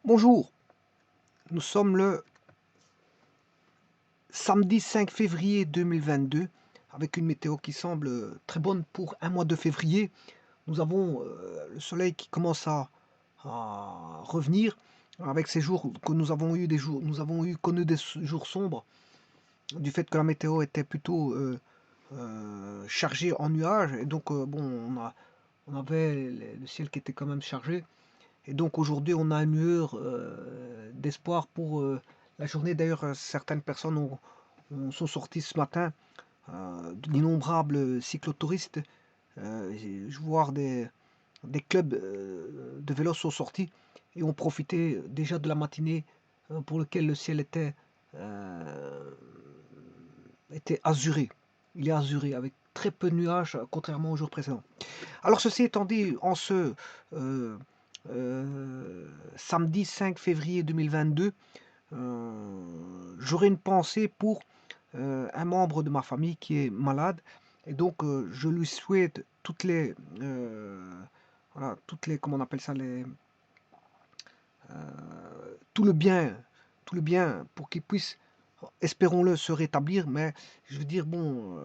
Bonjour, nous sommes le samedi 5 février 2022 avec une météo qui semble très bonne pour un mois de février. Nous avons le soleil qui commence à revenir avec ces jours que nous avons eu nous avons eu connu des jours sombres du fait que la météo était plutôt chargée en nuages et donc bon on avait le ciel qui était quand même chargé. Et donc aujourd'hui, on a une lueur d'espoir pour la journée. D'ailleurs, certaines personnes sont sorties ce matin, d'innombrables cyclotouristes. Je vois des clubs de vélo sont sortis et ont profité déjà de la matinée pour lequel le ciel euh, était azuré. Il est azuré avec très peu de nuages, contrairement aux jours précédents. Alors ceci étant dit, en ce euh, samedi 5 février 2022, j'aurai une pensée pour un membre de ma famille qui est malade. Et donc je lui souhaite voilà, comment on appelle ça, tout le bien, tout le bien pour qu'il puisse, espérons-le, se rétablir. Mais je veux dire, bon,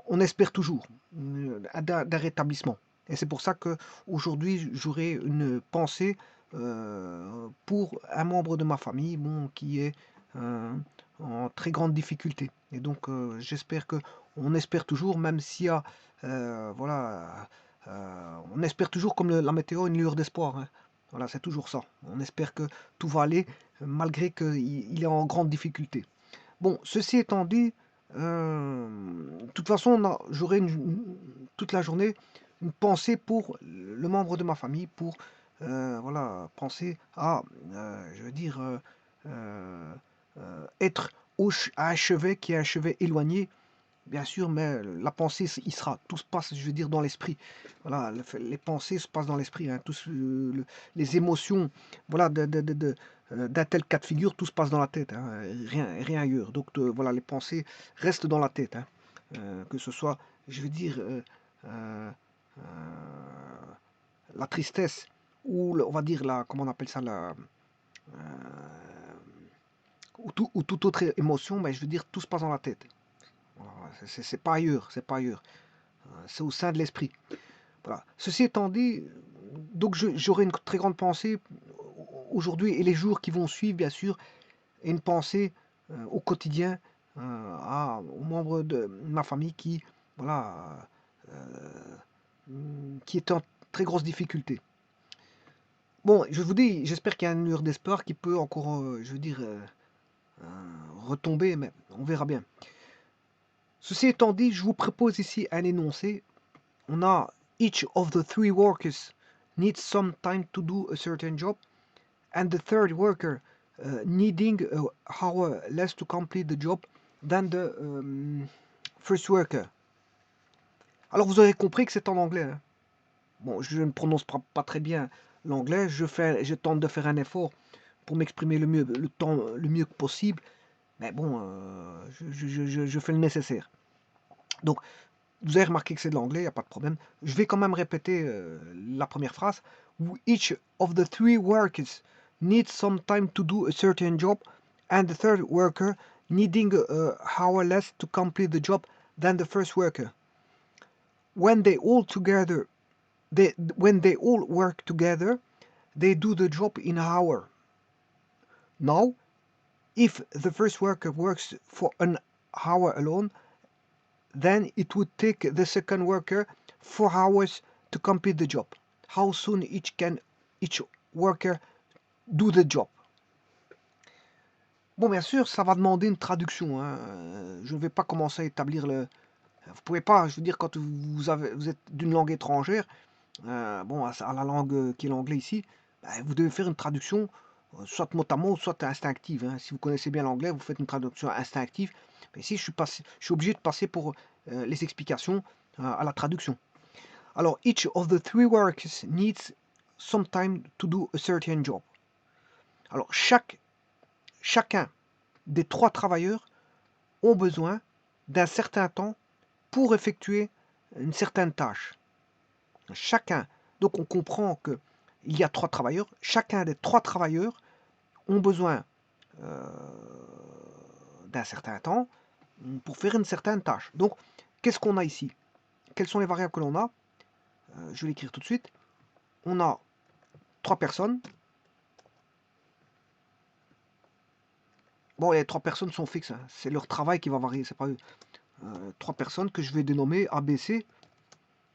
on espère toujours d'un rétablissement. Et c'est pour ça que aujourd'hui j'aurai une pensée pour un membre de ma famille, bon, qui est euh, en très grande difficulté. Et donc j'espère que on espère toujours, même s'il y a, voilà, on espère toujours comme la météo une lueur d'espoir, hein. Voilà, c'est toujours ça. On espère que tout va aller, malgré qu'il est en grande difficulté. Bon, ceci étant dit, de toute façon, j'aurai toute la journée une pensée pour le membre de ma famille, pour voilà, penser à, je veux dire, euh, être à un chevet qui est un chevet éloigné, bien sûr, mais la pensée, il sera. Tout se passe, je veux dire, dans l'esprit. Voilà, les pensées se passent dans l'esprit, hein. Les émotions, voilà, d'un tel cas de figure, tout se passe dans la tête, hein, rien ailleurs. Donc voilà, les pensées restent dans la tête, hein. Que ce soit, je veux dire, euh, euh, la tristesse ou, on va dire, comment on appelle ça, ou toute autre émotion, mais je veux dire, tout se passe dans la tête. Voilà, c'est pas ailleurs, c'est pas ailleurs. C'est au sein de l'esprit. Voilà. Ceci étant dit, donc j'aurai une très grande pensée aujourd'hui et les jours qui vont suivre, bien sûr, et une pensée au quotidien aux membres de ma famille qui, voilà, qui est en très grosse difficulté. Bon, je vous dis, j'espère qu'il y a une lueur d'espoir qui peut encore, je veux dire, retomber, mais on verra bien. Ceci étant dit, je vous propose ici un énoncé. On a each of the three workers needs some time to do a certain job, and the third worker needing a hour less to complete the job than the first worker. Alors vous aurez compris que c'est en anglais, hein. Bon, je ne prononce pas très bien l'anglais, je tente de faire un effort pour m'exprimer le mieux possible, mais bon, je fais le nécessaire. Donc, vous avez remarqué que c'est de l'anglais, il n'y a pas de problème. Je vais quand même répéter la première phrase. Each of the three workers needs some time to do a certain job, and the third worker needing a hour less to complete the job than the first worker. When they all work together, they do the job in an hour. Now, if the first worker works for an hour alone, then it would take the second worker 4 hours to complete the job. How soon each worker do the job? Bon, bien sûr, ça va demander une traduction, hein. Je ne vais pas commencer à établir le. Vous pouvez pas, je veux dire, quand vous êtes d'une langue étrangère, bon, à la langue qui est l'anglais ici, ben, vous devez faire une traduction, soit mot à mot, soit instinctive, hein. Si vous connaissez bien l'anglais, vous faites une traduction instinctive. Mais ici, je suis obligé de passer pour les explications à la traduction. Alors, each of the three workers needs some time to do a certain job. Alors, chacun des trois travailleurs ont besoin d'un certain temps pour effectuer une certaine tâche. Chacun. Donc, on comprend que il y a 3 travailleurs. Chacun des 3 travailleurs ont besoin d'un certain temps pour faire une certaine tâche. Donc, qu'est-ce qu'on a ici? Quelles sont les variables que l'on a? Je vais l'écrire tout de suite. On a 3 personnes. Bon, les 3 personnes sont fixes. Hein. C'est leur travail qui va varier. C'est pas eux. 3 personnes que je vais dénommer ABC.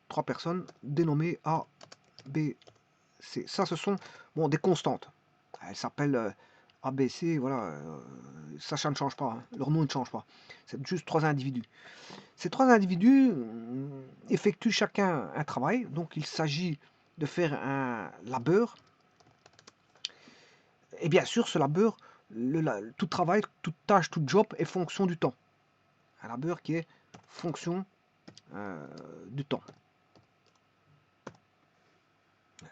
3 personnes dénommées A, B, C. Ça, ce sont bon, des constantes. Elles s'appellent ABC. Voilà. Ça ne change pas. Hein. Leur nom ne change pas. C'est juste 3 individus. Ces 3 individus effectuent chacun un travail. Donc, il s'agit de faire un labeur. Et bien sûr, ce labeur, tout travail, toute tâche, tout job est fonction du temps. Un labeur qui est fonction du temps.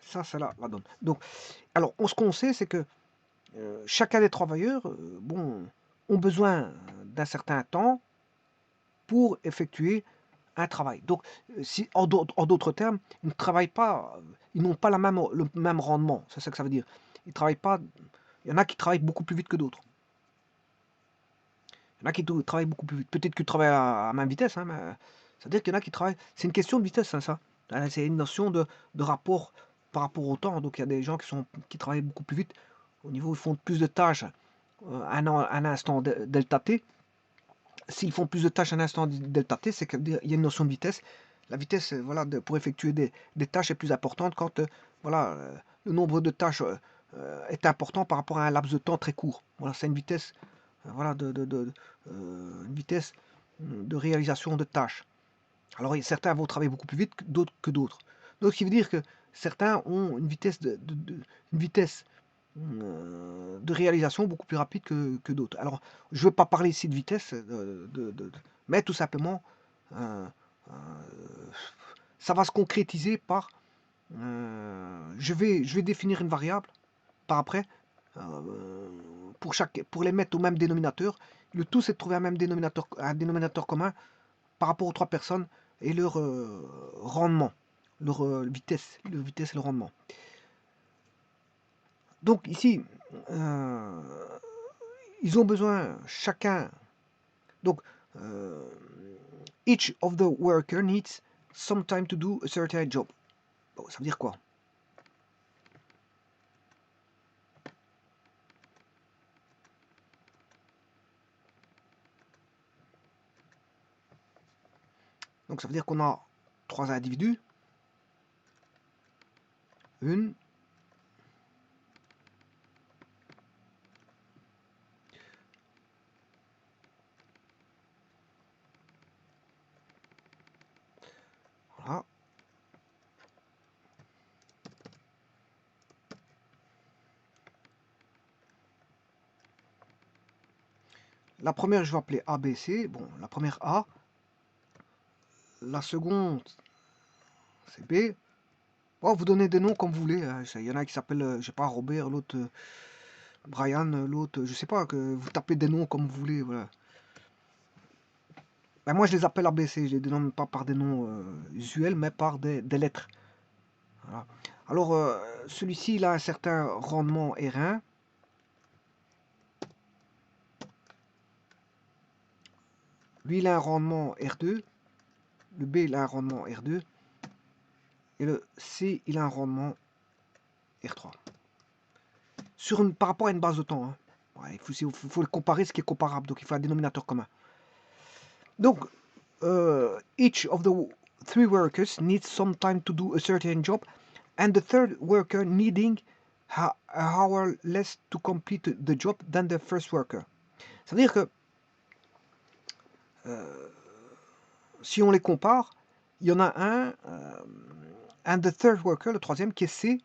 Ça, c'est la donne. Donc, alors, ce qu'on sait, c'est que chacun des travailleurs bon, ont besoin d'un certain temps pour effectuer un travail. Donc, si, en d'autres termes, ils ne travaillent pas, ils n'ont pas le même rendement. C'est ça que ça veut dire. Ils travaillent pas. Il y en a qui travaillent beaucoup plus vite que d'autres. Il y en a qui travaillent beaucoup plus vite. Peut-être qu'ils travaillent à la même vitesse, hein, mais c'est-à-dire qu'il y en a qui travaillent. C'est une question de vitesse, hein, ça. C'est une notion de rapport par rapport au temps. Donc il y a des gens qui travaillent beaucoup plus vite. Au niveau, ils font plus de tâches à un instant delta t. S'ils font plus de tâches à un instant delta t, c'est qu'il y a une notion de vitesse. La vitesse, voilà, pour effectuer des tâches est plus importante quand voilà, le nombre de tâches est important par rapport à un laps de temps très court. Voilà, c'est une vitesse, voilà, une vitesse de réalisation de tâches. Alors certains vont travailler beaucoup plus vite que d'autres. Donc ce qui veut dire que certains ont une vitesse une vitesse de réalisation beaucoup plus rapide que d'autres. Alors, je ne veux pas parler ici de vitesse, mais tout simplement, euh, euh, ça va se concrétiser par... je vais définir une variable par après, pour les mettre au même dénominateur. Le tout, c'est de trouver un dénominateur commun par rapport aux 3 personnes et leur rendement, leur vitesse et le rendement. Donc ici, ils ont besoin chacun. Donc, each of the worker needs some time to do a certain job. Bon, ça veut dire quoi? Donc ça veut dire qu'on a 3 individus. Une. Voilà. La première, je vais appeler ABC. Bon, la première A. La seconde, c'est B. Bon, vous donnez des noms comme vous voulez. Hein. Il y en a qui s'appellent, je sais pas, Robert, l'autre Brian, l'autre, je sais pas, que vous tapez des noms comme vous voulez. Voilà. Ben, moi, je les appelle ABC. Je les dénomme pas par des noms usuels, mais par des lettres. Voilà. Alors, celui-ci, il a un certain rendement R1. Lui, il a un rendement R2. Le B, il a un rendement R2. Et le C, il a un rendement R3. Par rapport à une base de temps. Hein. Ouais, il faut comparer ce qui est comparable. Donc, il faut un dénominateur commun. Donc, each of the 3 workers needs some time to do a certain job. And the third worker needing an hour less to complete the job than the first worker. C'est-à-dire que si on les compare, il y en a un, and the third worker, le troisième, qui est C,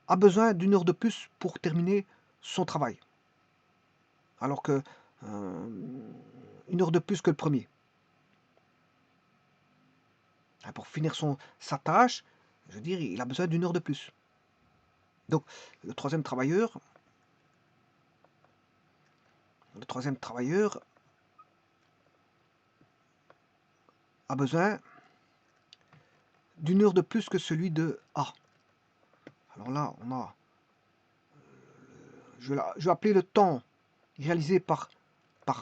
a besoin d'une heure de plus pour terminer son travail. Alors que une heure de plus que le premier. Pour finir sa tâche, je veux dire, il a besoin d'une heure de plus. Donc, le troisième travailleur a besoin d'une heure de plus que celui de A. Alors là, on a, je vais appeler le temps réalisé par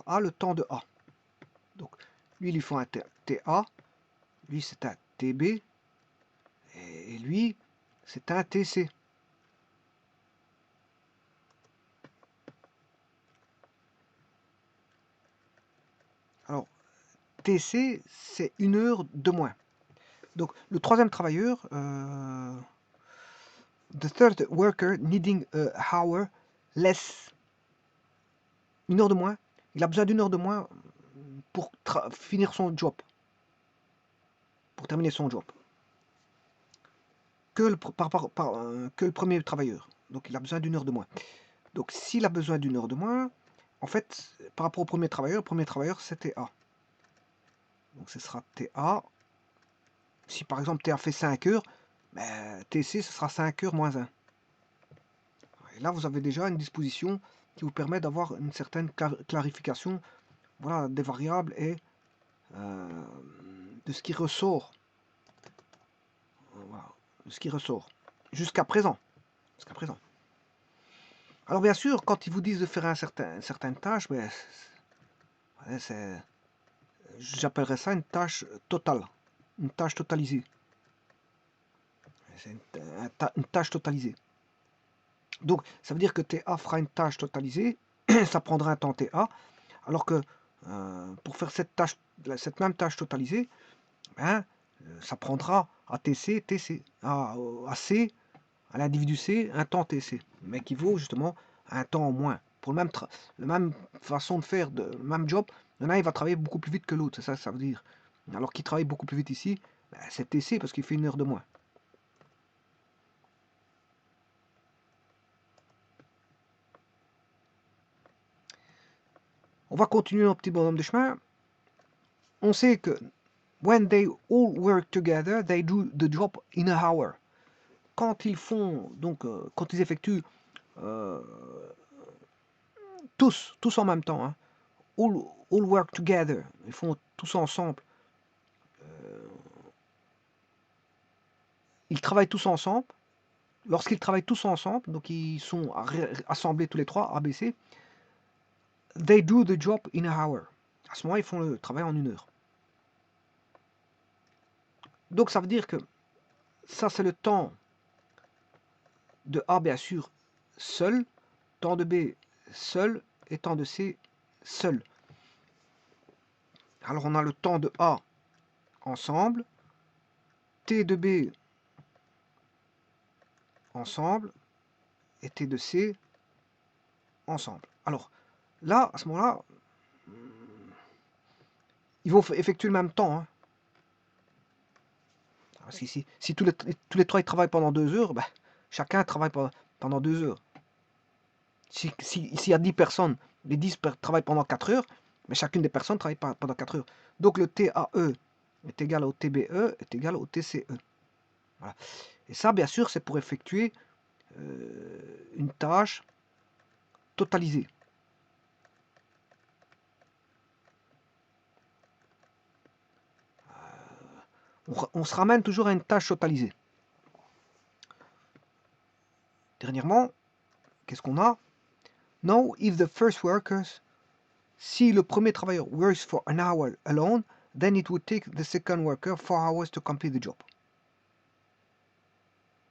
A, le temps de A. Donc, lui, il lui faut un TA, lui, c'est un TB, et lui, c'est un TC. Alors, TC, c'est 1 heure de moins. Donc, le troisième travailleur, the third worker needing a hour less, 1 heure de moins, il a besoin d'1 heure de moins pour finir son job, pour terminer son job, que le premier travailleur. Donc, il a besoin d'1 heure de moins. Donc, s'il a besoin d'1 heure de moins, en fait, par rapport au premier travailleur, c'était A. Donc, ce sera TA. Si par exemple TA fait 5 heures, ben, TC, ce sera 5 heures moins 1. Et là, vous avez déjà une disposition qui vous permet d'avoir une certaine clarification, voilà, des variables et de ce qui ressort. Voilà, de ce qui ressort. Jusqu'à présent. Jusqu'à présent. Alors bien sûr, quand ils vous disent de faire une certaine tâche, ben, j'appellerais ça une tâche totale. Une tâche totalisée. C'est une tâche totalisée. Donc, ça veut dire que TA fera une tâche totalisée, ça prendra un temps TA, alors que pour faire cette même tâche totalisée, ben, ça prendra à TC, à C, à l'individu C, un temps TC, mais qui vaut justement un temps en moins. Pour la même façon de faire, le même job, il y en a, il va travailler beaucoup plus vite que l'autre, c'est ça que ça veut dire. Alors qu'il travaille beaucoup plus vite ici, ben, c'est TC parce qu'il fait 1 heure de moins. On va continuer notre petit bonhomme de chemin. On sait que when they all work together, they do the job in a hour. Quand ils font, donc, quand ils effectuent tous en même temps, hein, all work together, ils font tous ensemble, ils travaillent tous ensemble. Lorsqu'ils travaillent tous ensemble, donc ils sont assemblés tous les trois, ABC, they do the job in a hour. À ce moment-là, ils font le travail en 1 heure. Donc ça veut dire que ça, c'est le temps de A, bien sûr, seul, temps de B, seul, et temps de C, seul. Alors on a le temps de A ensemble, T de B ensemble, et T de C ensemble. Alors là, à ce moment-là, ils vont effectuer le même temps. Hein. Parce que si tous les trois ils travaillent pendant 2 heures, ben, chacun travaille pendant 2 heures. S'il y a 10 personnes, les 10 travaillent pendant 4 heures, mais chacune des personnes travaille pendant 4 heures. Donc le TAE est égal au TBE est égal au TCE. Voilà. Et ça, bien sûr, c'est pour effectuer une tâche totalisée. On se ramène toujours à une tâche totalisée. Dernièrement, qu'est-ce qu'on a? Now, if the first workers, si le premier travailleur works for an hour alone, then it would take the second worker 4 hours to complete the job.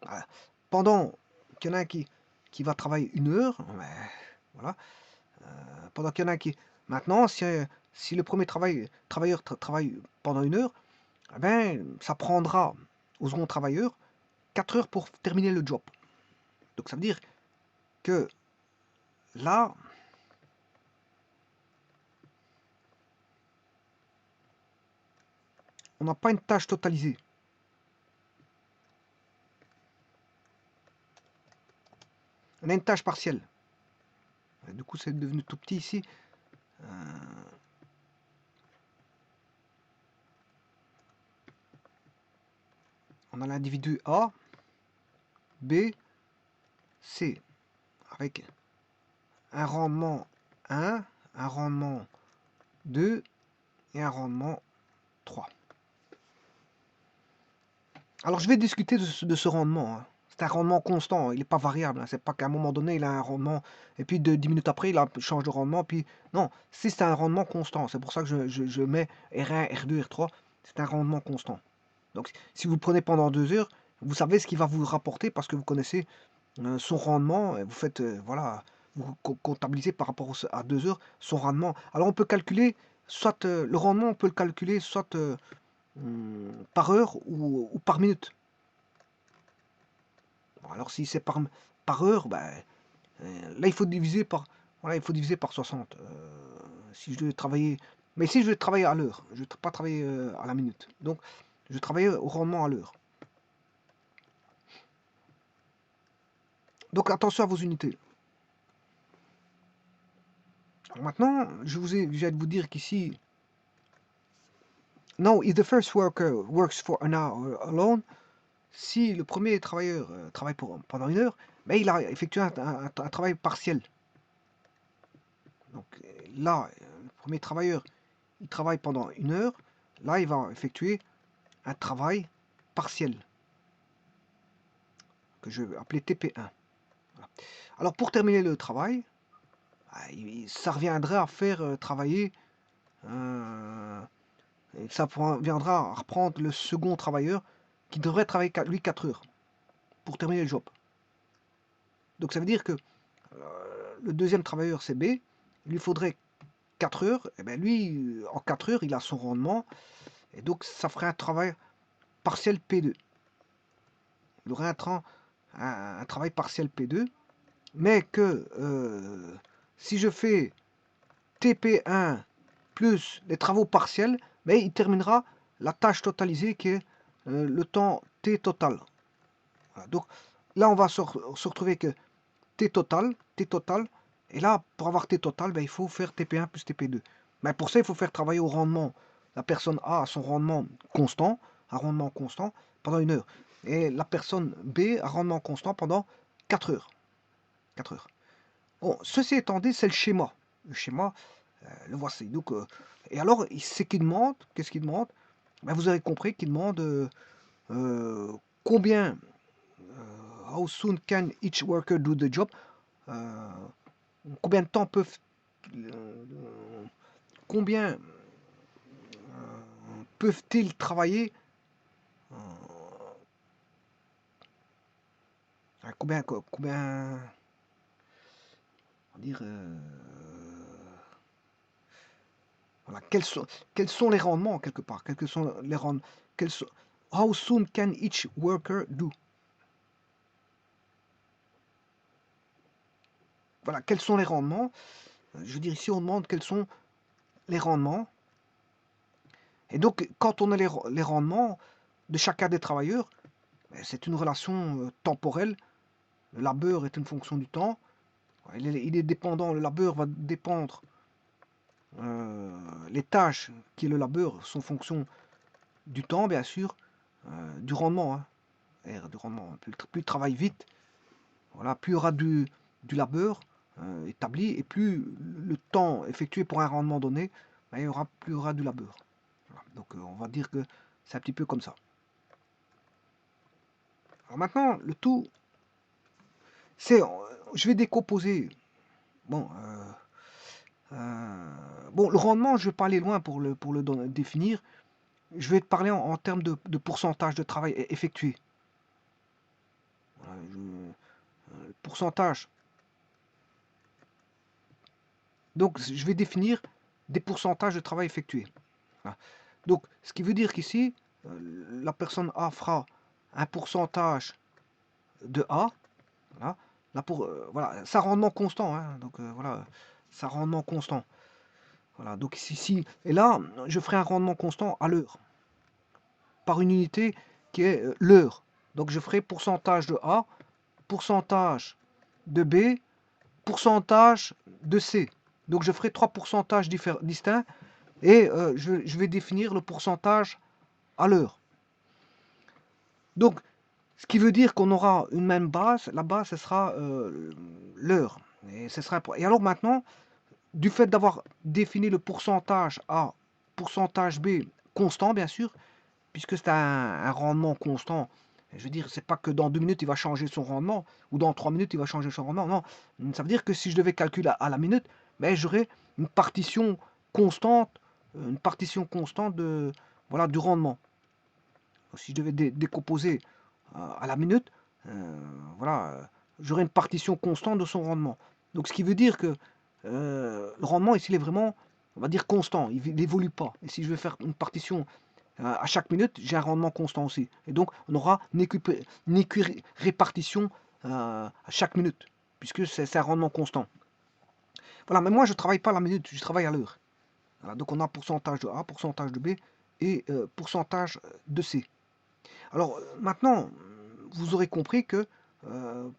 Voilà. Pendant qu'il y en a un qui va travailler 1 heure, voilà. Pendant qu'il y en a un qui... Maintenant, si le premier travailleur travaille pendant 1 heure, eh ben, ça prendra au second travailleur 4 heures pour terminer le job. Donc ça veut dire que là, on n'a pas une tâche totalisée. On a une tâche partielle. Du coup, c'est devenu tout petit ici. On a l'individu A, B, C, avec un rendement 1, un rendement 2 et un rendement 3. Alors je vais discuter de ce rendement. Hein. C'est un rendement constant, il n'est pas variable. Hein. C'est pas qu'à un moment donné, il a un rendement, et puis 10 minutes après, change de rendement. Puis non, si c'est un rendement constant, c'est pour ça que je mets R1, R2, R3, c'est un rendement constant. Donc si vous le prenez pendant 2 heures, vous savez ce qu'il va vous rapporter parce que vous connaissez son rendement, et vous faites, voilà, vous comptabilisez par rapport à 2 heures son rendement. Alors on peut calculer, soit le rendement, on peut le calculer soit par heure ou par minute. Bon, alors si c'est par heure, ben, là il faut diviser par, voilà, il faut diviser par 60. Si je veux travailler, mais si je veux travailler à l'heure, je ne vais pas travailler à la minute. Donc je vais travailler au rendement à l'heure. Donc attention à vos unités. Alors maintenant, je viens de vous dire qu'ici, now if the first worker works for an hour alone, si le premier travailleur travaille pendant 1 heure, mais il a effectué un travail partiel. Donc là, le premier travailleur, il travaille pendant 1 heure, là il va effectuer un travail partiel, que je vais appeler TP1. Voilà. Alors pour terminer le travail, ça reviendrait à faire travailler, ça viendra à reprendre le second travailleur qui devrait travailler lui 4 heures pour terminer le job. Donc ça veut dire que le deuxième travailleur c'est B, il lui faudrait 4 heures, et bien lui en 4 heures il a son rendement, et donc ça ferait un travail partiel P2. Il aurait un travail partiel P2, mais que si je fais TP1 plus les travaux partiels, mais il terminera la tâche totalisée qui est le temps T total. Voilà. Donc là, on va se retrouver que T total, et là, pour avoir T total, ben, il faut faire TP1 plus TP2. Mais pour ça, il faut faire travailler au rendement. La personne A a son rendement constant, un rendement constant, pendant 1 heure. Et la personne B a un rendement constant pendant 4 heures. 4 heures. Bon, ceci étant dit, c'est le schéma. Le schéma, le voici. Donc, et alors, c'est qu'il demande, qu'est-ce qu'il demande? Ben, vous avez compris qu'il demande combien, how soon can each worker do the job? Combien de temps combien peuvent-ils travailler? Combien, on va dire, voilà, quels sont les rendements quelque part? Quels sont les rendements? How soon can each worker do? Voilà, quels sont les rendements? Je veux dire, ici, on demande quels sont les rendements. Et donc, quand on a les rendements de chacun des travailleurs, c'est une relation temporelle. Le labeur est une fonction du temps. Il est dépendant, le labeur va dépendre, les tâches qui est le labeur sont fonction du temps, bien sûr, du rendement. Hein. Du rendement. Plus il travaille vite, voilà, plus il y aura du labeur établi, et plus le temps effectué pour un rendement donné, ben, plus il y aura du labeur. Voilà. Donc on va dire que c'est un petit peu comme ça. Alors maintenant, le tout, c'est, je vais décomposer. Bon, bon, le rendement, je ne vais pas aller loin pour le définir. Je vais te parler en termes de pourcentage de travail effectué. Voilà, pourcentage. Donc, je vais définir des pourcentages de travail effectué. Voilà. Donc, ce qui veut dire qu'ici, la personne A fera un pourcentage de A. Voilà, là voilà, ça rendement constant. Hein, donc, voilà, ça rendement constant. Voilà, donc ici, et là, je ferai un rendement constant à l'heure, par une unité qui est l'heure. Donc, je ferai pourcentage de A, pourcentage de B, pourcentage de C. Donc, je ferai 3 pourcentages distincts, et je vais définir le pourcentage à l'heure. Donc, ce qui veut dire qu'on aura une même base. La base, ce sera l'heure. Et alors maintenant, du fait d'avoir défini le pourcentage A, pourcentage B constant, bien sûr, puisque c'est un rendement constant, Je veux dire, c'est pas que dans 2 minutes, il va changer son rendement, ou dans 3 minutes, il va changer son rendement. Non, ça veut dire que si je devais calculer à la minute, ben, j'aurais une partition constante, de, voilà, du rendement. Si je devais décomposer à la minute, voilà, j'aurais une partition constante de son rendement. Donc ce qui veut dire que le rendement ici, il est vraiment, on va dire, constant, il n'évolue pas. Et si je veux faire une partition à chaque minute, j'ai un rendement constant aussi. Et donc, on aura une répartition à chaque minute, puisque c'est un rendement constant. Voilà, mais moi, je ne travaille pas à la minute, je travaille à l'heure. Voilà, donc, on a pourcentage de A, pourcentage de B et pourcentage de C. Alors, maintenant, vous aurez compris que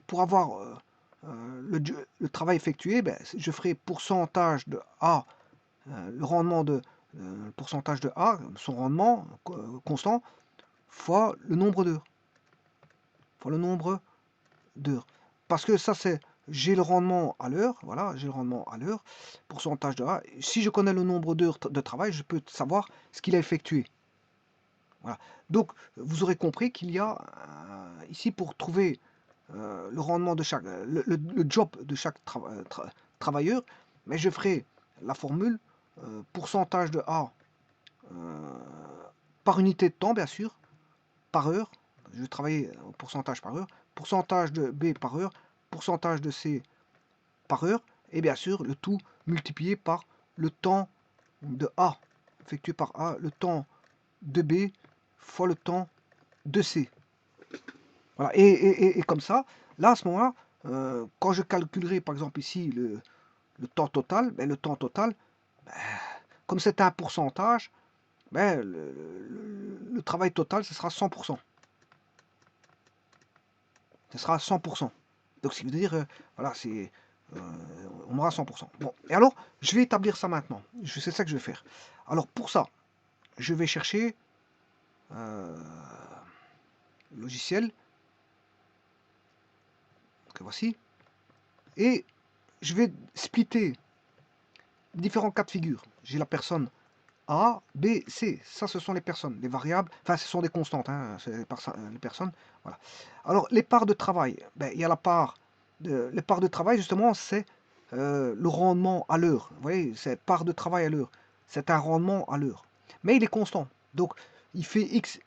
pour avoir le travail effectué, ben, je ferai pourcentage de A, le rendement de pourcentage de A, son rendement constant, fois le nombre d'heures. Fois le nombre d'heures. Parce que ça, c'est, j'ai le rendement à l'heure, voilà, j'ai le rendement à l'heure, pourcentage de A. Si je connais le nombre d'heures de travail, je peux savoir ce qu'il a effectué. Voilà. Donc, vous aurez compris qu'il y a ici pour trouver le rendement de chaque, le job de chaque travailleur, mais je ferai la formule pourcentage de A par unité de temps, bien sûr, par heure. Je vais travailler au pourcentage par heure, pourcentage de B par heure, pourcentage de C par heure, et bien sûr le tout multiplié par le temps de A, effectué par A, le temps de B fois le temps de C. Voilà, et comme ça, là à ce moment-là, quand je calculerai par exemple ici le temps total, ben, le temps total, ben, comme c'est un pourcentage, ben, le travail total, ce sera 100%. Ce sera 100%. Donc, ce qui veut dire, voilà, c'est, on aura 100%. Bon, et alors, je vais établir ça maintenant. C'est ça que je vais faire. Alors, pour ça, je vais chercher le logiciel, que voici, et je vais splitter différents cas de figure. J'ai la personne A, B, C. Ça, ce sont les personnes, les variables. Enfin, ce sont des constantes, hein, c'est les personnes. Voilà. Alors, les parts de travail. Ben, il y a la part les parts de travail, justement, c'est le rendement à l'heure. Vous voyez, c'est part de travail à l'heure. C'est un rendement à l'heure. Mais il est constant. Donc, il fait X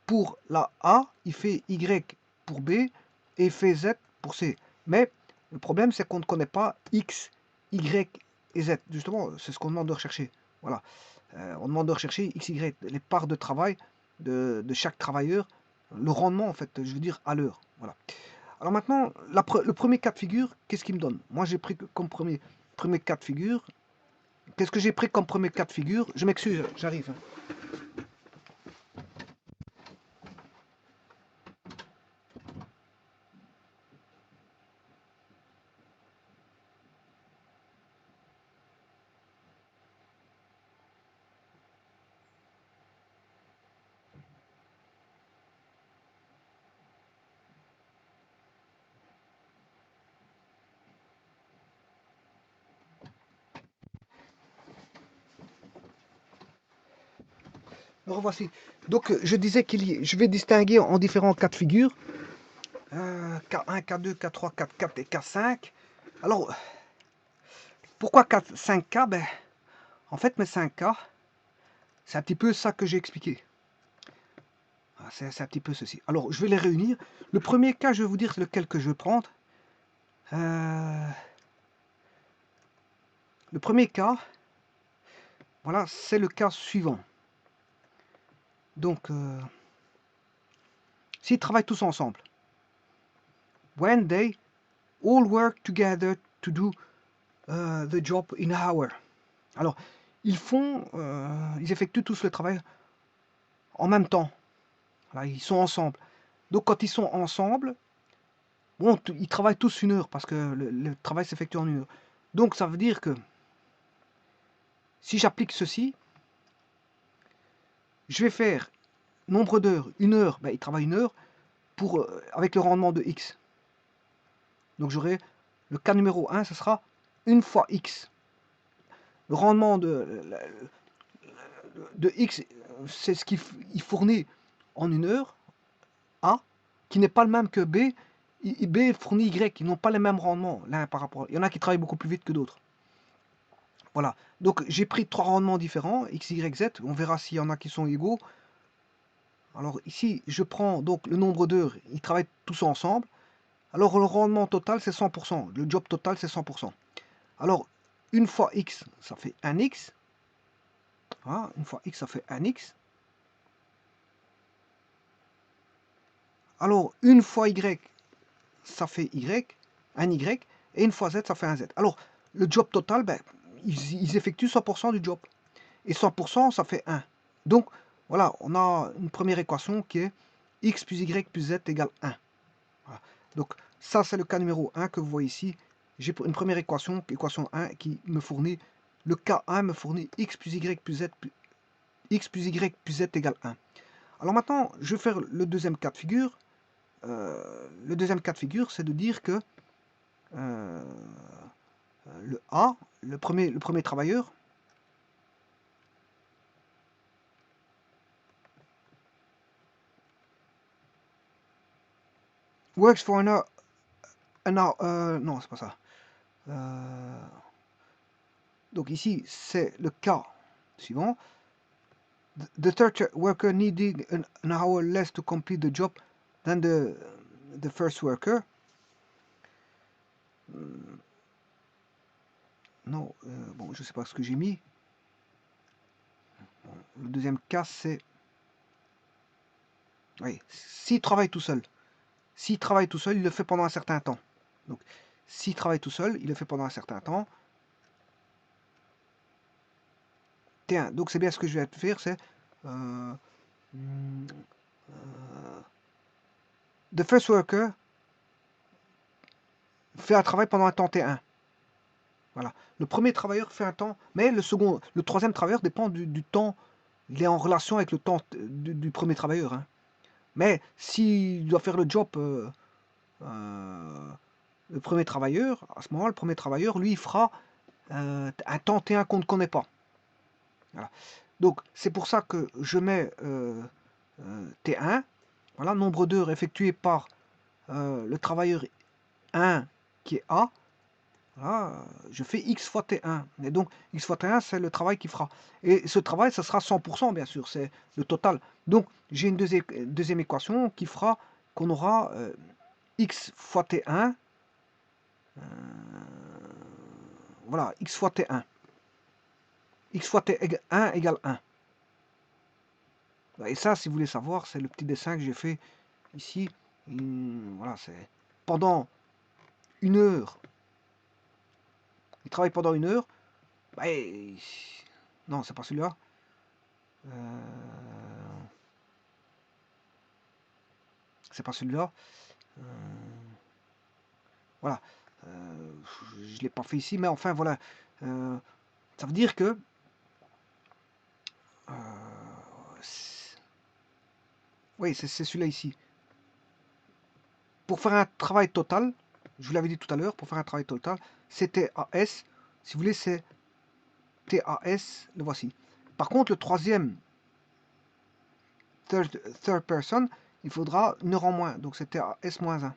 pour la A, il fait Y pour B, et il fait Z pour C. Mais le problème, c'est qu'on ne connaît pas X, Y et Z. Justement, c'est ce qu'on demande de rechercher. Voilà. On demande de rechercher X, Y, les parts de travail de chaque travailleur, le rendement, en fait, je veux dire, à l'heure. Voilà. Alors maintenant, le premier cas de figure, qu'est-ce qu'il me donne? Moi, j'ai pris comme premier cas de figure. Qu'est-ce que j'ai pris comme premier cas de figure? Je m'excuse, j'arrive. Me revoici. Donc, je disais je vais distinguer en différents cas de figure. K1, K2, K3, K4 et K5. Alors, pourquoi 5K? Ben, en fait, mes 5K, c'est un petit peu ça que j'ai expliqué. C'est un petit peu ceci. Alors, je vais les réunir. Le premier cas, je vais vous dire lequel que je vais prendre. Le premier cas, voilà, c'est le cas suivant. Donc, s'ils travaillent tous ensemble. When they all work together to do the job in an hour. Alors, ils effectuent tous le travail en même temps. Voilà, ils sont ensemble. Donc, quand ils sont ensemble, bon, ils travaillent tous 1 heure parce que le travail s'effectue en 1 heure. Donc, ça veut dire que si j'applique ceci, je vais faire nombre d'heures, 1 heure, ben, ils travaillent 1 heure avec le rendement de X. Donc, j'aurai le cas numéro 1, ce sera 1 fois X. Le rendement de X, c'est ce qu'il fournit en 1 heure, A, qui n'est pas le même que B. B fournit Y, ils n'ont pas les mêmes rendements l'un par rapport. Il y en a qui travaillent beaucoup plus vite que d'autres. Voilà. Donc j'ai pris 3 rendements différents, X, Y, Z. On verra s'il y en a qui sont égaux. Alors ici, je prends donc le nombre d'heures, ils travaillent tous ensemble. Alors le rendement total, c'est 100%. Le job total, c'est 100%. Alors, une fois X, ça fait 1X. Voilà, une fois X, ça fait 1X. Alors, une fois Y, ça fait Y, un Y. Et une fois Z, ça fait un Z. Alors, le job total, ben, ils effectuent 100% du job. Et 100%, ça fait 1. Donc, voilà, on a une première équation qui est X plus Y plus Z égale 1. Voilà. Donc, ça, c'est le cas numéro 1 que vous voyez ici. J'ai une première équation, équation 1, qui me fournit, le cas 1 me fournit X plus Y plus Z, X plus Y plus Z égale 1. Alors maintenant, je vais faire le deuxième cas de figure. Le deuxième cas de figure, c'est de dire que le A, le premier travailleur, works for an hour, non, c'est pas ça. Donc ici, c'est le cas suivant. The third worker needing an hour less to complete the job than the first worker. Non, bon, je sais pas ce que j'ai mis. Bon, le deuxième cas, c'est... Oui, s'il travaille tout seul. S'il travaille tout seul, il le fait pendant un certain temps. Donc, s'il travaille tout seul, il le fait pendant un certain temps. Tiens, donc c'est bien ce que je vais faire, c'est... the first worker fait un travail pendant un temps T1. Voilà. Le premier travailleur fait un temps, mais le troisième travailleur dépend du temps. Il est en relation avec le temps du premier travailleur. Hein. Mais s'il doit faire le job, le premier travailleur, à ce moment, le premier travailleur, lui, il fera un temps T1 qu'on ne connaît pas. Voilà. Donc, c'est pour ça que je mets T1, voilà, nombre d'heures effectuées par le travailleur 1 qui est A. Voilà, je fais X fois T1. Et donc, X fois T1, c'est le travail qu'il fera. Et ce travail, ça sera 100%, bien sûr, c'est le total. Donc, j'ai une deuxième équation qui fera qu'on aura X fois T1. Voilà, X fois T1. X fois T1 égale 1. Et ça, si vous voulez savoir, c'est le petit dessin que j'ai fait ici. Voilà, c'est pendant une heure. Il travaille pendant une heure. Bah, non, c'est pas celui-là. C'est pas celui-là. Voilà. Je ne l'ai pas fait ici, mais enfin, voilà. Ça veut dire que oui, c'est celui-là ici. Pour faire un travail total, je vous l'avais dit tout à l'heure, pour faire un travail total, c'est TAS. Si vous voulez, c'est TAS, le voici. Par contre, le troisième, third person, il faudra une heure en moins. Donc c'est TAS-1.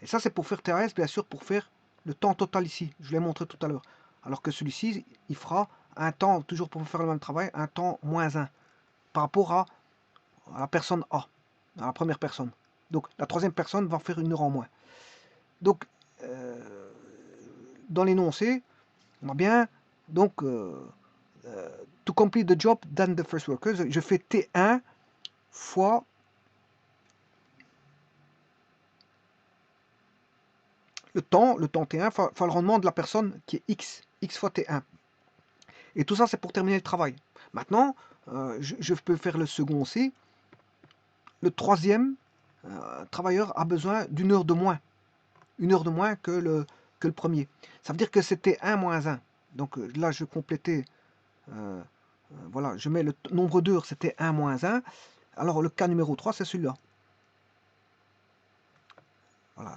Et ça, c'est pour faire TAS, bien sûr, pour faire le temps total ici. Je l'ai montré tout à l'heure. Alors que celui-ci, il fera un temps, toujours pour faire le même travail, un temps -1 par rapport à la personne A, à la première personne. Donc la troisième personne va faire une heure en moins. Donc dans l'énoncé, on a bien donc to complete the job than the first worker, je fais T1 fois le temps T1 fois le rendement de la personne qui est X fois T1. Et tout ça, c'est pour terminer le travail. Maintenant, je peux faire le second aussi. Le troisième travailleur a besoin d'une heure de moins. Une heure de moins que le premier. Ça veut dire que c'était 1 moins 1. Donc là, je complétais. Voilà, je mets le nombre d'heures, c'était 1 moins 1. Alors le cas numéro 3, c'est celui-là. Voilà,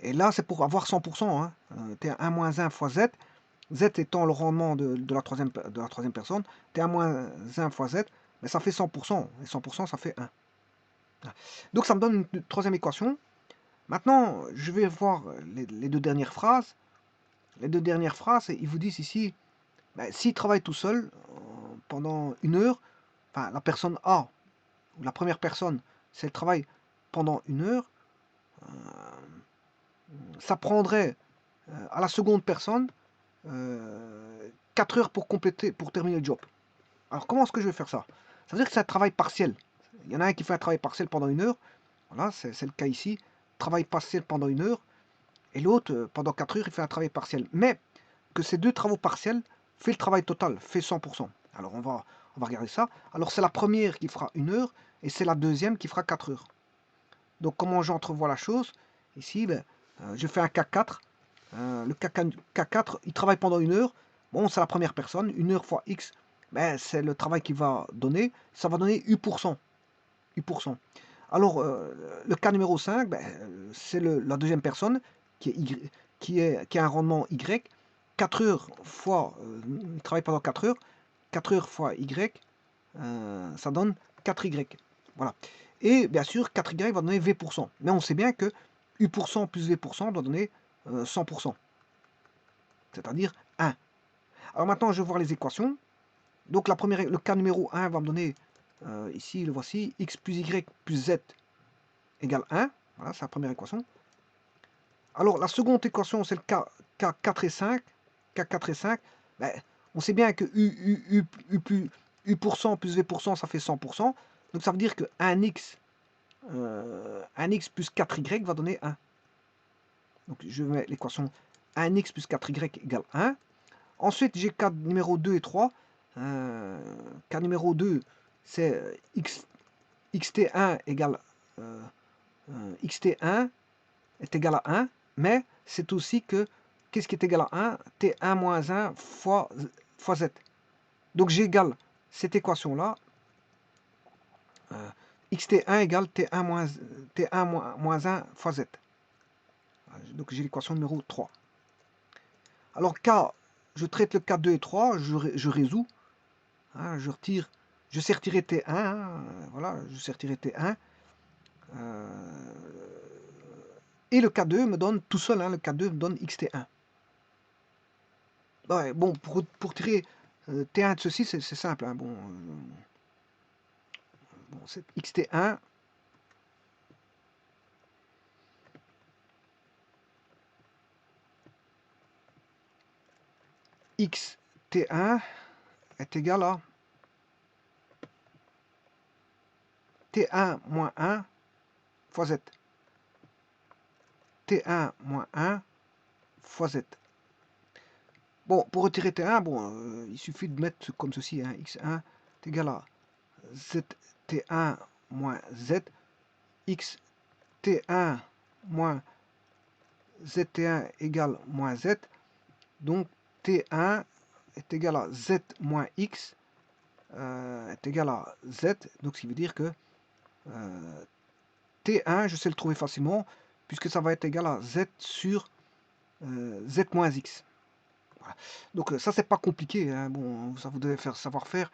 et là, c'est pour avoir 100%. Hein. T1 moins 1 fois Z. Z étant le rendement de la troisième personne. T1 moins 1 fois Z, mais ça fait 100%. Et 100%, ça fait 1. Donc ça me donne une troisième équation. Maintenant, je vais voir les deux dernières phrases. Les deux dernières phrases, ils vous disent ici, ben, s'il travaille tout seul pendant 1 heure, enfin la personne A, ou la première personne, si elle travaille pendant 1 heure, ça prendrait à la seconde personne 4 heures pour compléter, pour terminer le job. Alors comment est-ce que je vais faire ça? Ça veut dire que c'est un travail partiel. Il y en a un qui fait un travail partiel pendant 1 heure, voilà, c'est le cas ici, travail partiel pendant 1 heure, et l'autre, pendant 4 heures, il fait un travail partiel. Mais que ces deux travaux partiels fait le travail total, fait 100%. Alors on va regarder ça. Alors c'est la première qui fera 1 heure, et c'est la deuxième qui fera 4 heures. Donc comment j'entrevois la chose? Ici, ben, je fais un K4. Le K4, il travaille pendant 1 heure. Bon, c'est la première personne. 1 heure fois X, ben, c'est le travail qui va donner. Ça va donner U%. U%. Alors, le cas numéro 5, ben, c'est la deuxième personne qui, est y, qui a un rendement Y. 4 heures fois, il travaille pendant 4 heures. 4 heures fois Y, ça donne 4Y. Voilà. Et bien sûr, 4Y va donner V%. Mais on sait bien que U% plus V% doit donner 100%. C'est-à-dire 1. Alors maintenant, je vais voir les équations. Donc le cas numéro 1 va me donner, ici, le voici, X plus Y plus Z égale 1. Voilà, c'est la première équation. Alors la seconde équation, c'est le K4 et 5. K4 et 5, ben, on sait bien que U plus V%, ça fait 100%. Donc ça veut dire que 1x plus 4y va donner 1. Donc je mets l'équation 1x plus 4y égale 1. Ensuite, j'ai cas numéro 2 et 3. Cas numéro 2, c'est xt1 égale xt1 est égal à 1, mais c'est aussi que, qu'est-ce qui est égal à 1? T1 moins 1 fois z. Donc j'égale cette équation-là, xt1 égale T1 moins 1 fois z. Donc j'ai l'équation numéro 3. Alors je traite le cas 2 et 3, je résous, hein, je sais retirer T1, hein, voilà, je sais retirer T1. Et le cas 2 me donne tout seul, hein, le cas 2 me donne xt1. Ouais, bon, pour tirer T1 de ceci, c'est simple. Hein, bon, c'est xt1 xt1 est égal à T1 moins 1 fois Z. T1 moins 1 fois Z. Bon, pour retirer T1, bon, il suffit de mettre comme ceci, hein, x1 est égal à zt1 moins z, xt1 moins zt1 égale moins z, donc t1 est égal à z moins x est égal à z, donc ce qui veut dire que T1, je sais le trouver facilement, puisque ça va être égal à Z sur Z moins X. Voilà. Donc ça, c'est pas compliqué. Hein. Bon, ça, vous devez savoir faire.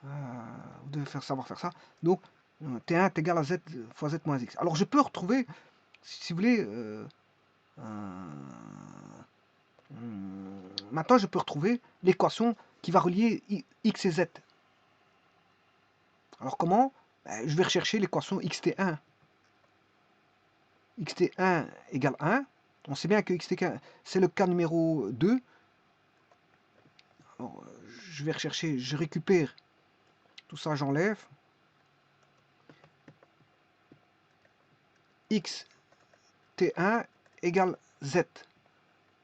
Vous devez savoir faire ça. Donc, T1 est égal à Z fois Z moins X. Alors, je peux retrouver, si vous voulez, maintenant, je peux retrouver l'équation qui va relier X et Z. Alors, comment? Ben, je vais rechercher l'équation xt1. xt1 égale 1. On sait bien que xt1, c'est le cas numéro 2. Alors, je vais rechercher, je récupère tout ça, j'enlève. X T1 égale Z.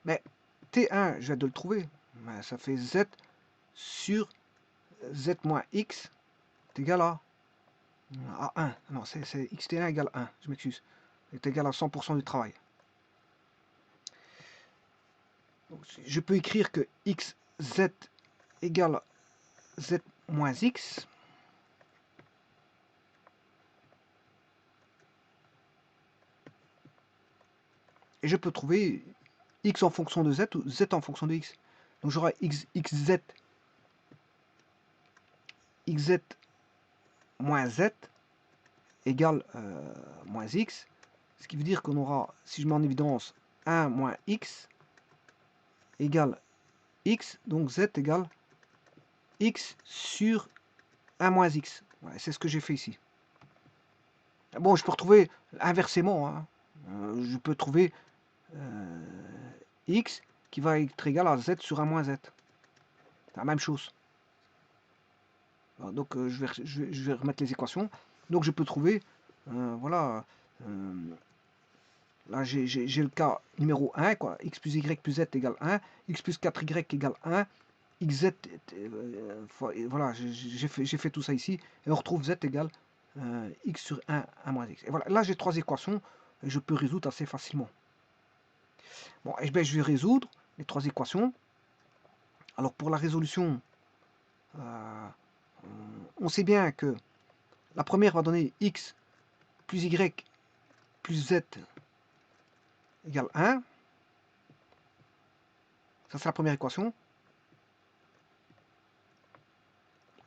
Mais T1, je viens de le trouver. Mais ça fait Z sur Z moins X est égal à 1. Non, c'est XT1 égale 1. Je m'excuse. C'est égal à 100% du travail. Donc, je peux écrire que XZ égale Z moins X. Et je peux trouver X en fonction de Z ou Z en fonction de X. Donc j'aurai XZ moins Z égale moins x, ce qui veut dire qu'on aura, si je mets en évidence 1 moins x égale x, donc z égale x sur 1 moins x. Ouais, c'est ce que j'ai fait ici. Bon, je peux retrouver inversement, hein. Je peux trouver x qui va être égal à z sur 1 moins z. C'est la même chose. Alors, donc je vais remettre les équations. Donc je peux trouver, voilà, là j'ai le cas numéro 1, quoi, x plus y plus z égale 1, x plus 4y égale 1, xz, voilà, j'ai fait tout ça ici, et on retrouve z égale x sur 1 moins x. Et voilà, là j'ai trois équations, et je peux résoudre assez facilement. Bon, et bien, je vais résoudre les trois équations. Alors pour la résolution, on sait bien que la première va donner x plus y plus z égale 1. Ça, c'est la première équation.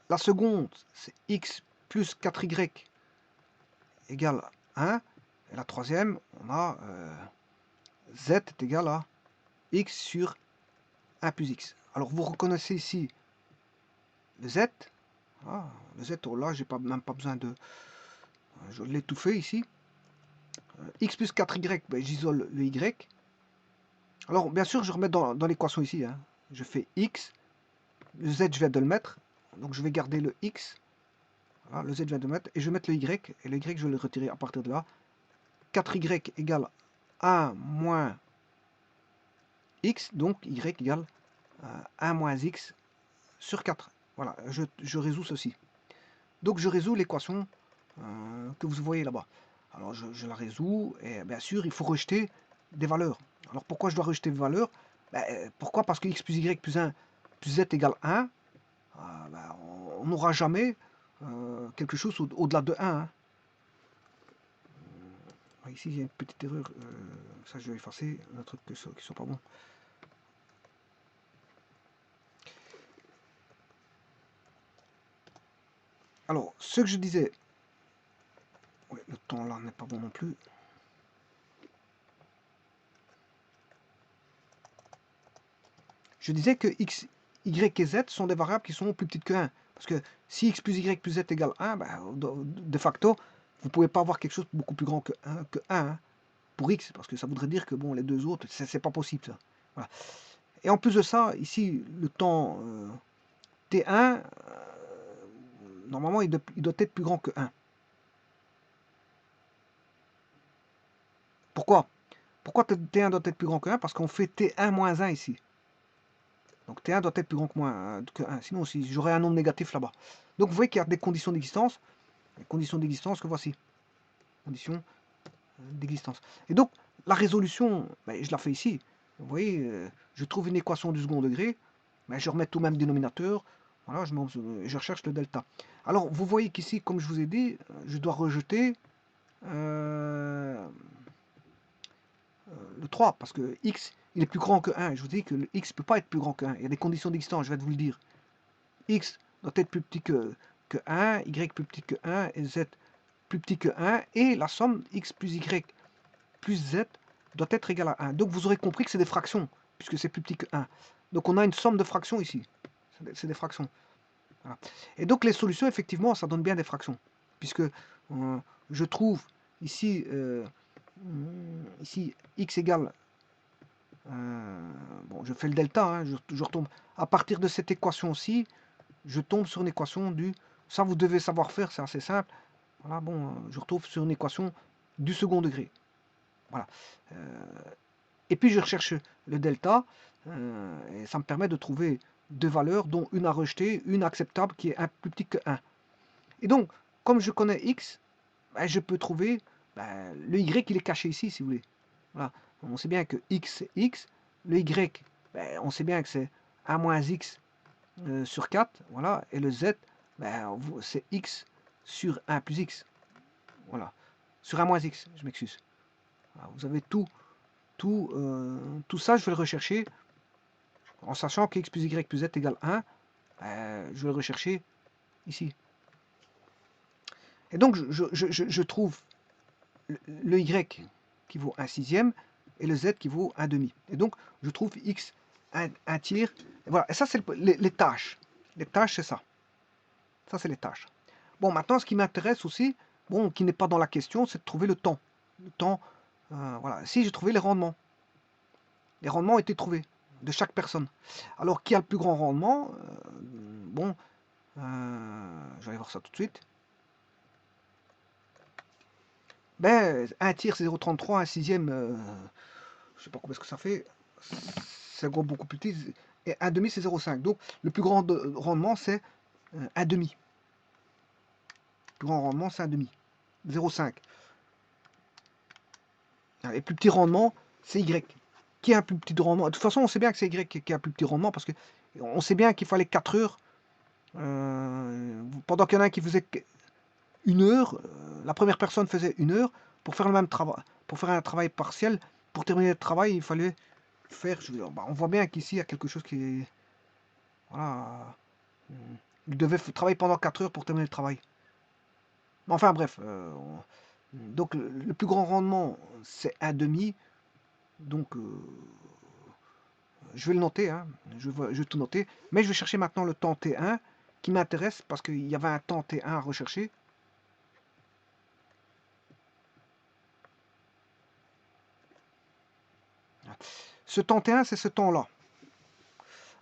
La seconde, c'est x plus 4y égale 1. Et la troisième, on a z est égal à x sur 1 plus x. Alors, vous reconnaissez ici le z. Ah, le z, oh là, j'ai même pas besoin de... Je l'ai tout fait ici. X plus 4y, ben, j'isole le y. Alors, bien sûr, je remets dans l'équation ici. Hein. Je fais x. Le z, je viens de le mettre. Donc, je vais garder le x. Voilà, le z, je viens de le mettre. Et je vais mettre le y. Et le y, je vais le retirer à partir de là. 4y égale 1 moins x. Donc, y égale 1 moins x sur 4. Voilà, je résous ceci. Donc, je résous l'équation que vous voyez là-bas. Alors, je la résous. Et bien sûr, il faut rejeter des valeurs. Alors, pourquoi je dois rejeter des valeurs? Pourquoi? Parce que x plus y plus 1 plus z égale 1. On n'aura jamais quelque chose au-delà de 1. Hein. Ici, il y a une petite erreur. Ça, je vais effacer. Un truc qui ne soit pas bon. Alors, ce que je disais... Ouais, le temps là n'est pas bon non plus. Je disais que x, y et z sont des variables qui sont plus petites que 1. Parce que si x plus y plus z égale 1, de facto, vous ne pouvez pas avoir quelque chose de beaucoup plus grand que 1 hein, pour x. Parce que ça voudrait dire que bon, les deux autres, c'est pas possible ça. Voilà. Et en plus de ça, ici, le temps t1, normalement, il doit être plus grand que 1. Pourquoi? Pourquoi t1 doit être plus grand que 1? Parce qu'on fait t1 moins 1 ici. Donc T1 doit être plus grand que 1. Sinon, si j'aurais un nombre négatif là-bas. Donc vous voyez qu'il y a des conditions d'existence. Les conditions d'existence que voici. Conditions d'existence. Et donc, la résolution, je la fais ici. Vous voyez, je trouve une équation du second degré. Je remets tout même dénominateur. Voilà, je recherche le delta. Alors, vous voyez qu'ici, comme je vous ai dit, je dois rejeter le 3, parce que x, il est plus grand que 1. Je vous dis que le x ne peut pas être plus grand que 1. Il y a des conditions d'existence, je vais vous le dire. X doit être plus petit que 1, y plus petit que 1, et z plus petit que 1, et la somme x plus y plus z doit être égale à 1. Donc vous aurez compris que c'est des fractions, puisque c'est plus petit que 1. Donc on a une somme de fractions ici. C'est des fractions. Voilà. Et donc les solutions, effectivement, ça donne bien des fractions, puisque je trouve ici, ici x égale... bon, je fais le delta, hein, je retombe à partir de cette équation-ci, je tombe sur une équation du... Ça, vous devez savoir faire, c'est assez simple. Voilà, bon, je retrouve sur une équation du second degré. Voilà. Et puis, je recherche le delta, et ça me permet de trouver deux valeurs, dont une à rejeter, une acceptable, qui est plus petite que 1. Et donc, comme je connais x, je peux trouver le y, il est caché ici, si vous voulez. Voilà. On sait bien que x, c'est x. Le y, on sait bien que c'est 1 moins x sur 4, voilà, et le z, c'est x sur 1 plus x, voilà, sur 1 moins x, je m'excuse. Vous avez tout ça, je vais le rechercher, en sachant que x plus y plus z égale 1, je vais le rechercher ici. Et donc, je trouve le y qui vaut 1/6 et le z qui vaut 1/2. Et donc, je trouve x 1 tiers. Et voilà. Et ça, c'est les tâches. Les tâches, c'est ça. Ça, c'est les tâches. Bon, maintenant, ce qui m'intéresse aussi, bon, qui n'est pas dans la question, c'est de trouver le temps. Le temps, voilà. Si j'ai trouvé les rendements. Les rendements ont été trouvés de chaque personne. Alors, qui a le plus grand rendement? Bon, je vais aller voir ça tout de suite. Ben, 1 tiers, c'est 0,33, 1/6, je sais pas combien ce que ça fait. C'est beaucoup plus petit. Et 1/2, c'est 0,5. Donc, le plus grand rendement, c'est 1/2. Le plus grand rendement, c'est 1/2. 0,5. Et plus petit rendement, c'est Y. Qui a un plus petit rendement? De toute façon, on sait bien que c'est Y qui a un plus petit rendement parce que on sait bien qu'il fallait 4 heures. Pendant qu'il y en a un qui faisait 1 heure, la première personne faisait 1 heure pour faire le même travail, pour faire un travail partiel. Pour terminer le travail, il fallait faire. On voit bien qu'ici il y a quelque chose qui est. Voilà. Il devait travailler pendant 4 heures pour terminer le travail. Enfin bref. Donc le plus grand rendement, c'est 1/2. Donc je vais le noter, hein. Je vais tout noter. Mais je vais chercher maintenant le temps T1 qui m'intéresse parce qu'il y avait un temps T1 à rechercher. Ce temps T1, c'est ce temps-là.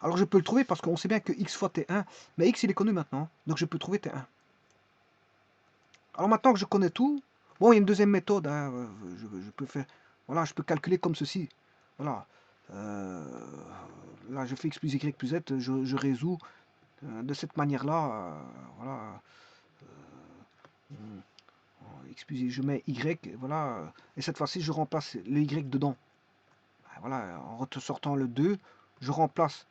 Alors je peux le trouver parce qu'on sait bien que x fois T1, mais x il est connu maintenant, donc je peux trouver T1. Alors maintenant que je connais tout, bon, il y a une deuxième méthode, hein, je peux faire, voilà, je peux calculer comme ceci. Voilà. Là, je fais x plus y plus z, je résous de cette manière-là. Voilà. X plus y, je mets y, voilà. Et cette fois-ci, je remplace le y dedans. Voilà, en ressortant le 2, je remplace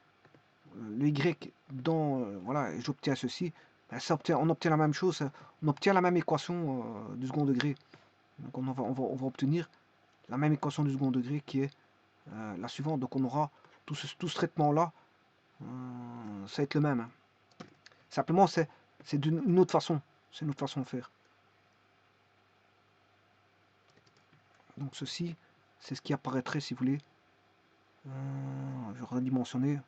le y dans, voilà, et j'obtiens ceci. On obtient la même chose, on obtient la même équation du second degré. Donc on va obtenir la même équation du second degré qui est la suivante. Donc on aura tout ce traitement-là, ça va être le même. Hein. Simplement, c'est une autre façon. C'est une autre façon de faire. Donc ceci, c'est ce qui apparaîtrait si vous voulez. Je vais redimensionner.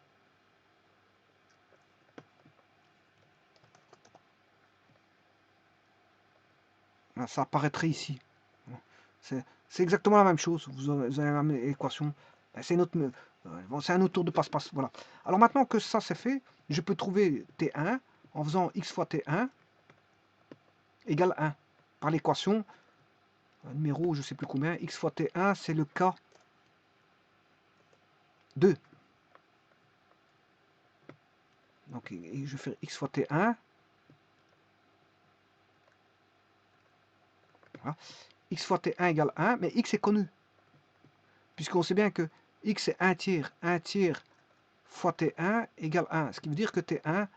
Ça apparaîtrait ici. C'est exactement la même chose. Vous avez la même équation. C'est un autre tour de passe-passe. Voilà. Alors maintenant que ça c'est fait, je peux trouver T1 en faisant x fois T1 égale 1. Par l'équation, numéro je ne sais plus combien, x fois T1 c'est le cas 2. Donc je vais faire x fois T1. Voilà. X fois T1 égale 1, mais x est connu. Puisqu'on sait bien que x est 1 tiers fois T1 égale 1. Ce qui veut dire que T1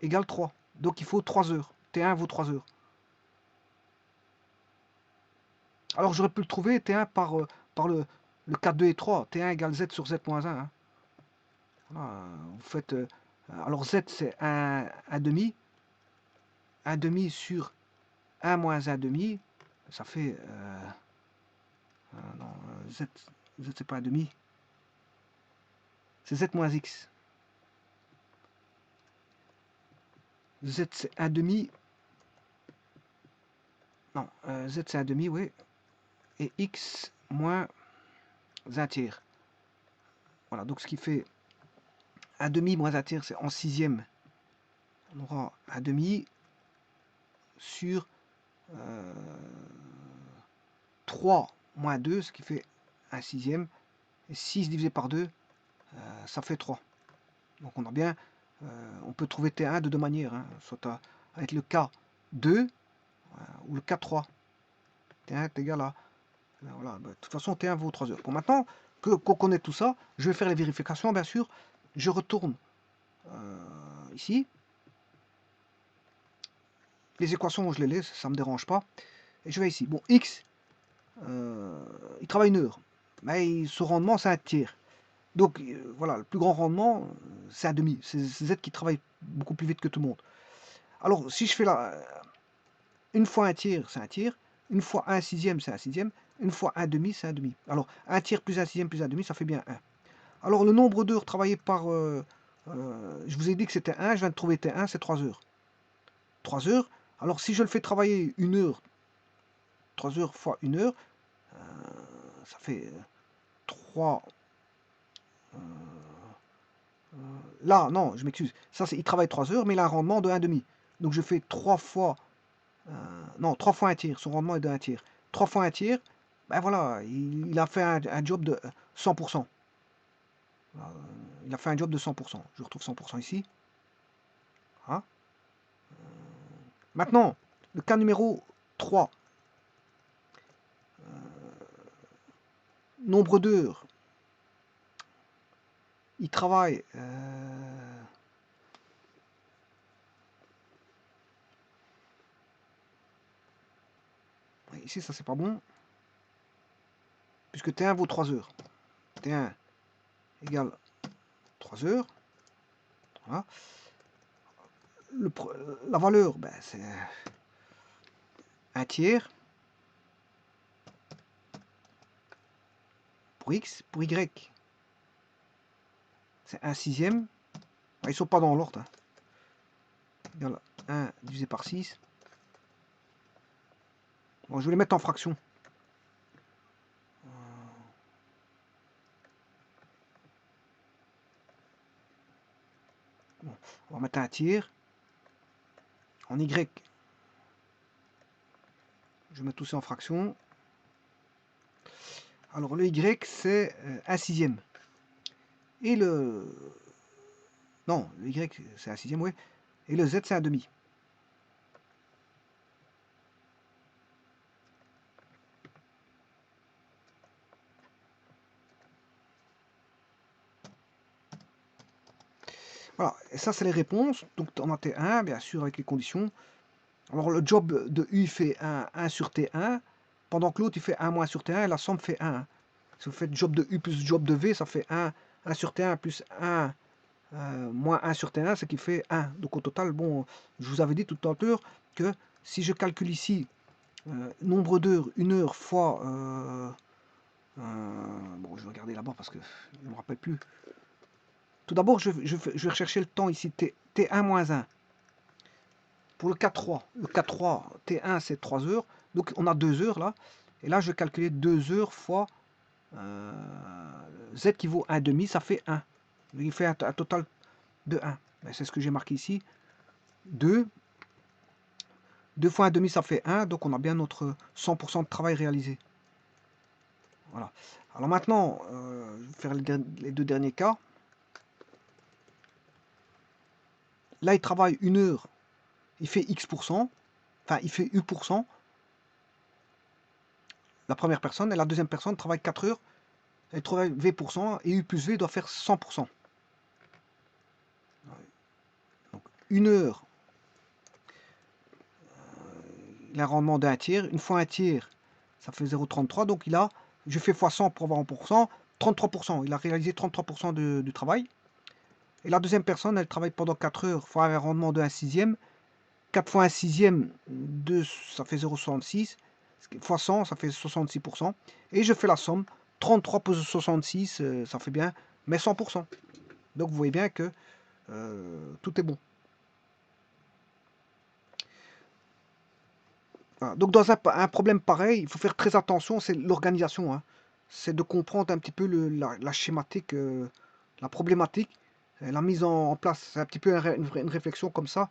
égale 3. Donc il faut 3 heures. T1 vaut 3 heures. Alors j'aurais pu le trouver T1 par le cas 2 et 3. T1 égale Z sur Z moins 1. Hein. Voilà, vous faites... alors Z c'est 1 demi. 1 demi sur 1 moins 1 demi. Ça fait... non, Z c'est pas 1 demi. C'est Z moins X. Z c'est 1 demi. Non, Z c'est 1 demi, oui. Et X moins 1 tiers. Voilà, donc ce qui fait 1 demi moins 1 tiers, c'est en 6e. On aura 1 demi sur 3 moins 2, ce qui fait 1 6e. Et 6 divisé par 2, ça fait 3. Donc on a bien, on peut trouver T1 de deux manières, hein, soit avec le cas 2 ou le cas 3. T1 est égal à... Voilà, de toute façon T1 vaut 3 heures. Bon, maintenant qu'on connaît tout ça, je vais faire les vérifications, bien sûr. Je retourne ici. Les équations, je les laisse, ça ne me dérange pas. Et je vais ici. Bon, X, il travaille 1 heure. Mais son rendement, c'est 1 tiers. Donc, voilà, le plus grand rendement, c'est 1 demi. C'est Z qui travaille beaucoup plus vite que tout le monde. Alors, si je fais Une fois un tiers, c'est un tiers. Une fois un sixième, c'est un sixième. Une fois un demi, c'est un demi. Alors, un tiers plus un sixième plus un demi, ça fait bien 1. Alors, le nombre d'heures travaillées par... je vous ai dit que c'était 1, je viens de trouver T1, c'est 3 heures. 3 heures. Alors, si je le fais travailler 1 heure, 3 heures fois 1 heure, ça fait 3... là, non, je m'excuse. Ça, c'est il travaille 3 heures, mais il a un rendement de 1,5. Donc, je fais 3 fois... non, 3 fois un tiers. Son rendement est de 1 tiers. 3 fois un tiers, ben voilà, il a fait un job de 100%. Il a fait un job de 100%. Je retrouve 100% ici. Hein. Maintenant, le cas numéro 3. Nombre d'heures. Il travaille... ici, ça, c'est pas bon. Puisque T1 vaut 3 heures. T1 égale 3 heures. Voilà. La valeur, ben, c'est un tiers pour X. Pour Y, c'est un sixième. Ils ne sont pas dans l'ordre. Hein. Égale 1 divisé par 6. Bon, je vais les mettre en fraction. Bon, on va mettre un tiers. En Y, je vais mettre tout ça en fraction. Alors le Y, c'est un sixième. Et le... Non, le Y, c'est un sixième, oui. Et le Z, c'est un demi. Voilà, et ça, c'est les réponses. Donc, on a T1, bien sûr, avec les conditions. Alors, le job de U fait 1 sur T1, pendant que l'autre, il fait 1 moins sur T1, et la somme fait 1. Si vous faites job de U plus job de V, ça fait 1 sur T1 plus 1 moins 1 sur T1, ce qui fait 1. Donc, au total, bon, je vous avais dit tout à l'heure que si je calcule ici nombre d'heures, 1 heure fois... bon, je vais regarder là-bas parce que je ne me rappelle plus. Tout d'abord, je vais rechercher le temps ici, T1 moins 1. Pour le K3, T1 c'est 3 heures, donc on a 2 heures là. Et là, je vais calculer 2 heures fois Z qui vaut 1,5, ça fait 1. Il fait un total de 1. C'est ce que j'ai marqué ici. 2. 2 fois 1,5, ça fait 1. Donc on a bien notre 100% de travail réalisé. Voilà. Alors maintenant, je vais faire les deux derniers cas. Là, il travaille 1 heure. Il fait X%. Enfin, il fait U%. La première personne. Et la deuxième personne travaille 4 heures. Elle travaille V%. Et U plus V doit faire 100%. Donc, 1 heure. Il a un rendement d'un tiers. Une fois un tiers, ça fait 0,33. Donc, il a... Je fais x 100 pour avoir 1%. 33%. Il a réalisé 33% du travail. Et la deuxième personne, elle travaille pendant 4 heures. Il faut avoir un rendement de 1 sixième. 4 fois 1 sixième, ça fait 0,66. Fois 100, ça fait 66%. Et je fais la somme. 33 plus 66, ça fait bien, mais 100%. Donc vous voyez bien que tout est bon. Voilà. Donc dans un problème pareil, il faut faire très attention, c'est l'organisation. Hein. C'est de comprendre un petit peu la schématique, la problématique, la mise en place. C'est un petit peu une réflexion comme ça.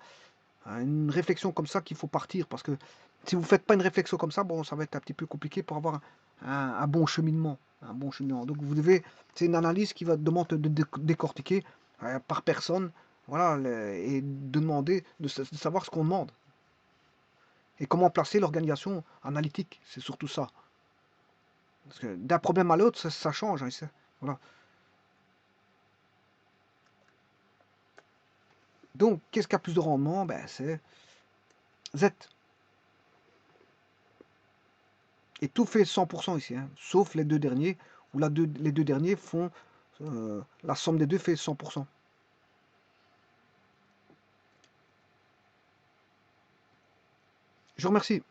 Une réflexion comme ça qu'il faut partir, parce que si vous ne faites pas une réflexion comme ça, bon, ça va être un petit peu compliqué pour avoir un bon cheminement. Un bon cheminement. Donc vous devez, c'est une analyse qui va demander de décortiquer par personne, voilà, et de demander, de savoir ce qu'on demande. Et comment placer l'organisation analytique, c'est surtout ça. Parce que d'un problème à l'autre, ça change. Hein, voilà. Donc, qu'est-ce qui a plus de rendement? Ben, c'est Z. Et tout fait 100% ici, hein, sauf les deux derniers, où les deux derniers font, la somme des deux fait 100%. Je vous remercie.